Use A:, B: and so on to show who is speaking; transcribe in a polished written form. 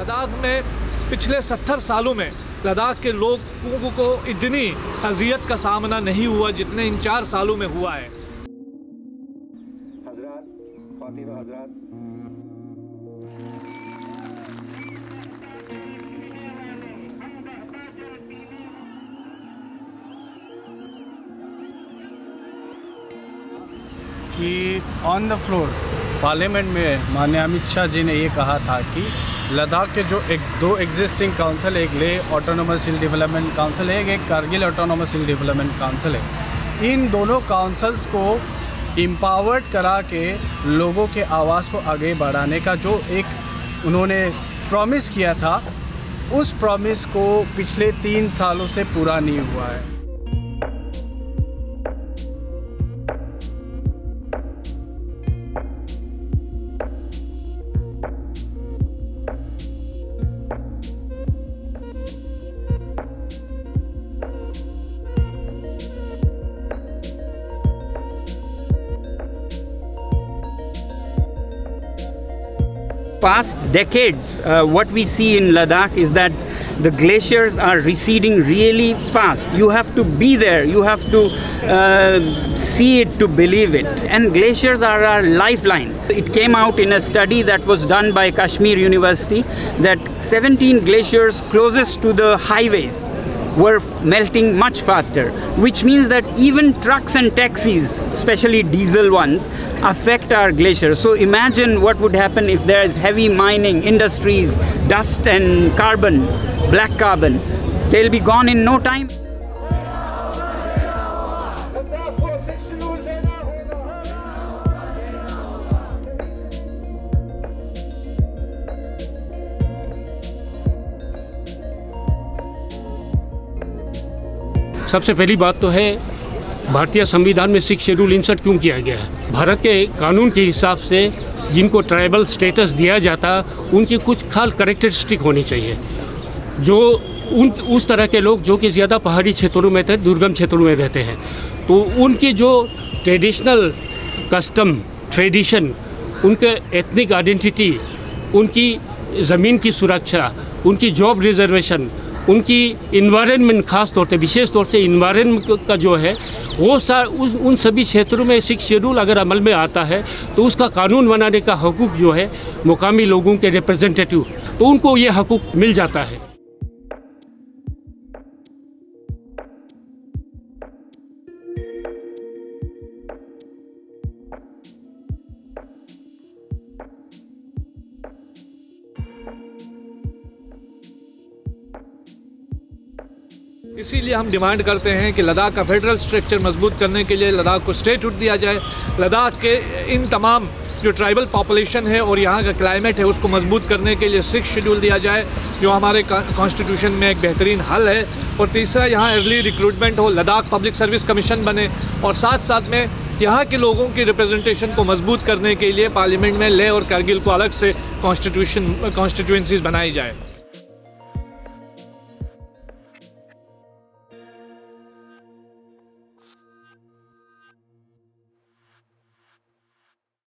A: लद्दाख में पिछले 70 सालों में लद्दाख के लोगों को इतनी अजियत का सामना नहीं हुआ जितने इन 4 सालों में हुआ है।
B: कि ऑन द फ्लोर पार्लियामेंट में माननीय अमित शाह जी ने ये कहा था कि लद्दाख के जो दो एग्जिस्टिंग काउंसिल है, एक लेह ऑटोनोमस हिल डेवलपमेंट काउंसिल है, एक कारगिल ऑटोनोमस हिल डेवलपमेंट काउंसिल है, इन दोनों काउंसिल्स को एम्पावर्ड करा के लोगों के आवाज़ को आगे बढ़ाने का जो एक उन्होंने प्रॉमिस किया था, उस प्रॉमिस को पिछले 3 सालों से पूरा नहीं हुआ है।
C: Past decades, what we see in Ladakh is that the glaciers are receding really fast. You have to be there, you have to see it to believe it. And glaciers are our lifeline. It came out in a study that was done by Kashmir University that 17 glaciers closest to the highways were melting much faster, which means that even trucks and taxis, especially diesel ones, affect our glaciers. So imagine what would happen if there is heavy mining, industries, dust and carbon, black carbon. They'll be gone in no time.
D: सबसे पहली बात तो है भारतीय संविधान में 6 schedule insert क्यों किया गया है। भारत के कानून के हिसाब से जिनको ट्राइबल स्टेटस दिया जाता उनकी कुछ खास कैरेक्टरिस्टिक होनी चाहिए, जो उस तरह के लोग जो कि ज़्यादा पहाड़ी क्षेत्रों में थे, दुर्गम क्षेत्रों में रहते हैं, तो उनकी जो ट्रेडिशनल कस्टम ट्रेडिशन, उनके एथनिक आइडेंटिटी, उनकी ज़मीन की सुरक्षा, उनकी जॉब रिजर्वेशन, उनकी इन्वायरमेंट, खास तौर पे विशेष तौर से इन्वायरमेंट का जो है वो उन सभी क्षेत्रों में 6 शेड्यूल अगर अमल में आता है तो उसका कानून बनाने का हकूक़ जो है मुकामी लोगों के रिप्रेजेंटेटिव, तो उनको ये हकूक़ मिल जाता है।
A: इसीलिए हम डिमांड करते हैं कि लद्दाख का फेडरल स्ट्रक्चर मजबूत करने के लिए लद्दाख को स्टेटहुड दिया जाए। लद्दाख के इन तमाम जो ट्राइबल पॉपुलेशन है और यहाँ का क्लाइमेट है उसको मजबूत करने के लिए 6 शेड्यूल दिया जाए, जो हमारे कॉन्स्टिट्यूशन में एक बेहतरीन हल है। और तीसरा, यहाँ अर्ली रिक्रूटमेंट हो, लद्दाख पब्लिक सर्विस कमीशन बने, और साथ साथ में यहाँ के लोगों की रिप्रेजेंटेशन को मजबूत करने के लिए पार्लियामेंट में लेह और कारगिल को अलग से कॉन्स्टिट्यूंसीज बनाई जाए।